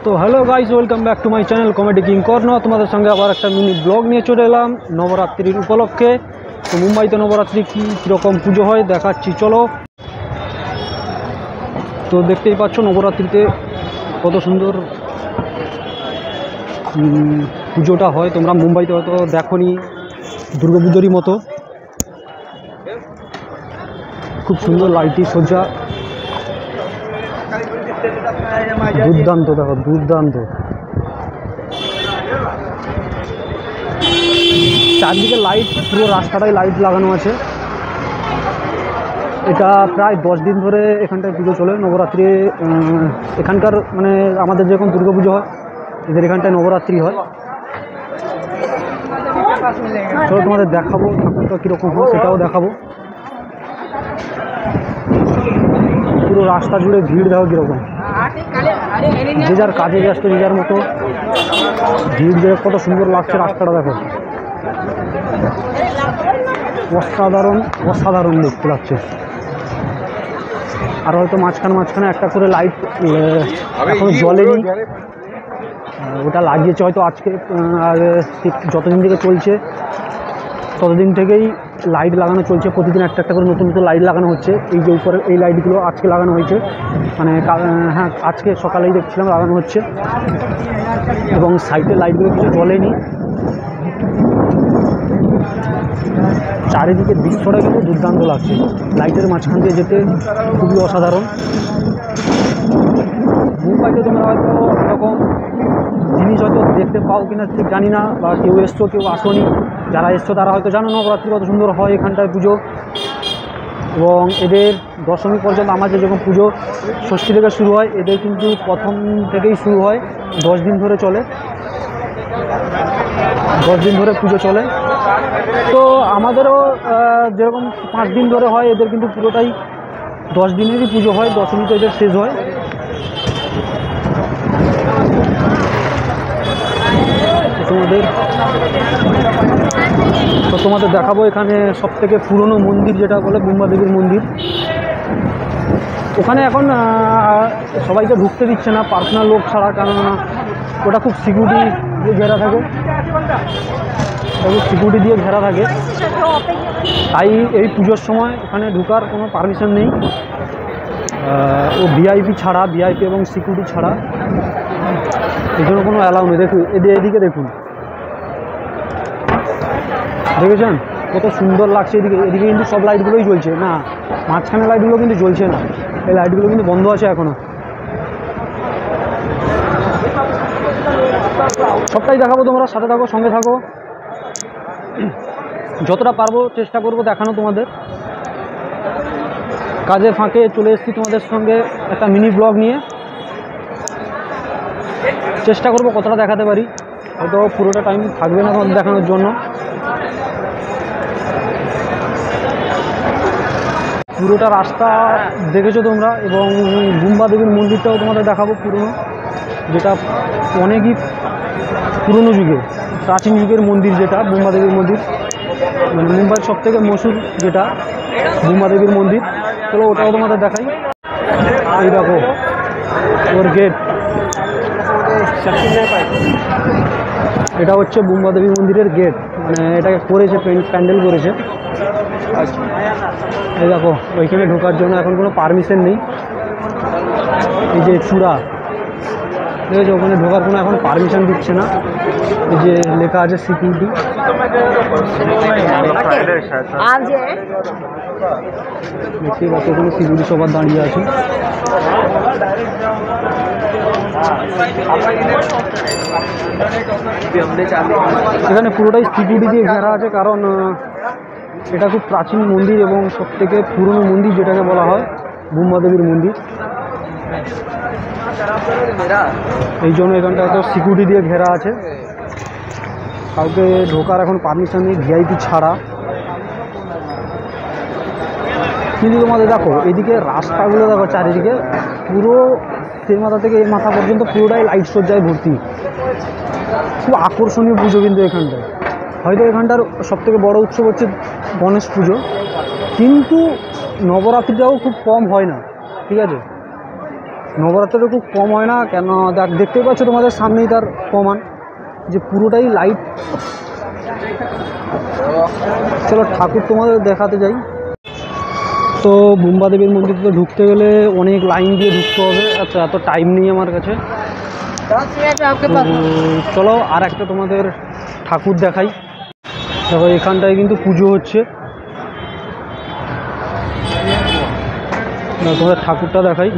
তো hello guys, welcome back to my channel comedy king Karna. তোমাদের সঙ্গে আবার একটা মিনি ব্লগ নিয়ে চলে এলাম নবরাত্রির উপলক্ষে। তো মুম্বাইতে নবরাত্রি কীরকম পুজো হয় দেখাচ্ছি, চলো। তো দেখতেই পাচ্ছ নবরাত্রিতে কত সুন্দর পুজোটা হয়। তোমরা মুম্বাইতে হয়তো দেখোনি, দুর্গাপুজোরই মতো খুব সুন্দর লাইটি সজ্জা, দুর্দান্ত। দেখো দুর্দান্ত, চারদিকে লাইট, পুরো রাস্তাটায় লাইট লাগানো আছে। এটা প্রায় 10 দিন ধরে এখানটায় পুজো চলে নবরাত্রি। এখানকার মানে আমাদের যেরকম দুর্গাপুজো হয়, এদের এখানটায় নবরাত্রি হয়। চলো তোমাদের দেখাবো ঠাকুরটা কীরকম হয়, সেটাও দেখাবো। পুরো রাস্তা জুড়ে ভিড়, দেখো কীরকম, যে যার কাজে ব্যস্ত, যে যার মতো ভিড়। দেখে কত সুন্দর লাগছে রাস্তাটা, দেখো অসাধারণ অসাধারণ দেখতে লাগছে। আর হয়তো মাঝখানে একটা করে লাইট এখনো জ্বলেনি, ওটা লাগিয়েছে হয়তো আজকে। আর যতদিন থেকে চলছে ততদিন থেকেই লাইট লাগানো চলছে, প্রতিদিন একটা একটা করে নতুন নতুন লাইট লাগানো হচ্ছে। এই যে উপরে এই লাইটগুলো আজকে লাগানো হয়েছে, মানে হ্যাঁ আজকে সকালেই দেখছিলাম লাগানো হচ্ছে। এবং সাইডের লাইটগুলো কিছু জ্বলেনি। চারিদিকে দৃশ্যটা কিন্তু দুর্দান্ত লাগছে, লাইটের মাঝখান দিয়ে যেতে খুবই অসাধারণ। মুম্বাইতে তোমরা হয়তো এরকম জিনিস হয়তো দেখতে পাও কিনা ঠিক জানি না, বা কেউ এসছো কেউ আসোনি। যারা এসছো তারা হয়তো জানো নবরাত্রি কত সুন্দর হয় এখানটায় পুজো। এবং এদের দশমী পর্যন্ত আমাদের যেরকম পুজো ষষ্ঠী থেকে শুরু হয়, এদের কিন্তু প্রথম থেকেই শুরু হয়, 10 দিন ধরে চলে, 10 দিন ধরে পুজো চলে। তো আমাদেরও যেরকম 5 দিন ধরে হয়, এদের কিন্তু পুরোটাই 10 দিনেরই পুজো হয়, দশমীতে এদের শেষ হয়। তোমাদের দেখাবো এখানে সবথেকে পুরনো মন্দির যেটা বলে বুম্বা দেবীর মন্দির। ওখানে এখন সবাইকে ঢুকতে দিচ্ছে না পার্সোনাল লোক ছাড়া, কারণ ওটা খুব সিকিউরিটি দিয়ে ঘেরা থাকে, সিকিউরিটি দিয়ে ঘেরা থাকে। তাই এই পুজোর সময় ওখানে ঢুকার কোনো পারমিশন নেই, ও ভিআইপি ছাড়া, ভিআইপি এবং সিকিউরিটি ছাড়া এই জন্য কোনো অ্যালাউ নেই। দেখুন এদিকে দেখুন, দেখেছেন কত সুন্দর লাগছে। এদিকে কিন্তু সব লাইটগুলোই জ্বলছে, না মাঝখানে লাইটগুলো কিন্তু জ্বলছে না, এই লাইটগুলো কিন্তু বন্ধ আছে এখনো। সবটাই দেখাবো, তোমরা সাথে থাকো, সঙ্গে থাকো। যতটা পারবো চেষ্টা করব দেখানো তোমাদের। কাজের ফাঁকে চলে এসেছি তোমাদের সঙ্গে একটা মিনি ব্লগ নিয়ে, চেষ্টা করব কতটা দেখাতে পারি। হয়তো পুরোটা টাইম থাকবে না তোমাদের দেখানোর জন্য। পুরোটা রাস্তা দেখেছো তোমরা, এবং বুম্বা দেবীর মন্দিরটাও তোমাদের দেখাবো পুরনো, যেটা অনেকই পুরনো যুগের, প্রাচীন যুগের মন্দির, যেটা বুম্বা দেবীর মন্দির, মানে মুম্বাইয়ের সবথেকে মশুর যেটা বুম্বা দেবীর মন্দির। চলো ওটাও তোমাদের দেখাই। এই দেখো ওর গেট, এটা হচ্ছে বুম্বা দেবী মন্দিরের গেট, মানে এটাকে করেছে প্যান্ডেল করেছে। এই দেখো ওইখানে ঢোকার জন্য এখন কোনো পারমিশন নেই। এই যে চূড়া দেখেছো, ওখানে ঢোকার কোনো এখন পারমিশন দিচ্ছে না। এই যে লেখা আছে সিকিউরিটি। দেখতেই পাচ্ছ ওখানে সিকিউরিটি সবার দাঁড়িয়ে আছে। এখানে পুরোটাই সিকিউরিটি দিয়ে ঘেরা আছে, কারণ এটা খুব প্রাচীন মন্দির এবং সবথেকে পুরনো মন্দির যেটাকে বলা হয় বুম্বা দেবীর মন্দির। এই জন্য এখানটা তো সিকিউরিটি দিয়ে ঘেরা আছে, কাউকে ঢোকার এখন পারমিশন নেই ভিআইপি ছাড়া। কিন্তু তোমাদের দেখো এইদিকে রাস্তাগুলো দেখো, চারিদিকে পুরো সেই মাথা থেকে এই মাথা পর্যন্ত পুরোটাই লাইট সজ্জায় ভর্তি। খুব আকর্ষণীয় পুজো কিন্তু এখানটায়। হয়তো এখানটার সবথেকে বড় উৎসব হচ্ছে গণেশ পুজো, কিন্তু নবরাত্রিটাও খুব কম হয় না, ঠিক আছে। নবরাত্রিটা খুব কম হয় না কেন, দেখতেই পাচ্ছ তোমাদের সামনেই তার প্রমাণ যে পুরোটাই লাইট। চলো ঠাকুর তোমাদের দেখাতে যাই। তো বুম্বা দেবীর মন্দিরতে ঢুকতে গেলে অনেক লাইন দিয়ে ঢুকতে হবে। আচ্ছা, এত টাইম নেই আমার কাছে। চলো আর একটা তোমাদের ঠাকুর দেখাই। দেখো এখানটায় কিন্তু পুজো হচ্ছে, তোমাদের ঠাকুরটা দেখাই।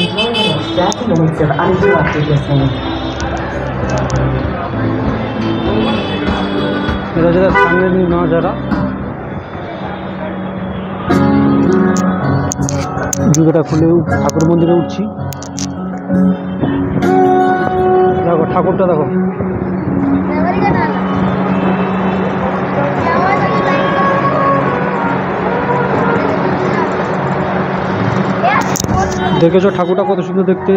এটা যারা সামনে না যারা জুতোটা খুলে ঠাকুর মন্দিরে উঠছি। দেখো ঠাকুরটা দেখো। দেখেছো ঠাকুরটা কত সুন্দর দেখতে।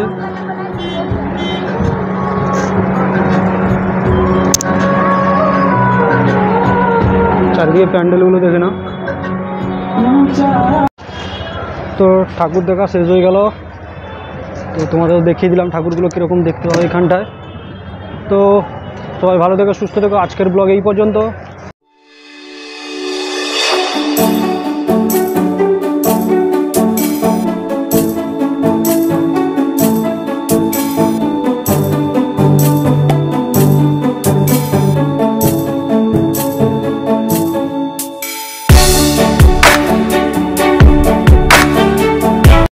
চারিদিকে প্যান্ডেলগুলো দেখে না। তো ঠাকুর দেখা শেষ হয়ে গেল। তো তোমাদের দেখিয়ে দিলাম ঠাকুরগুলো কীরকম দেখতে হয় এখানটায়। তো সবাই ভালো থেকো, সুস্থ থেকো। আজকের ব্লগ এই পর্যন্ত।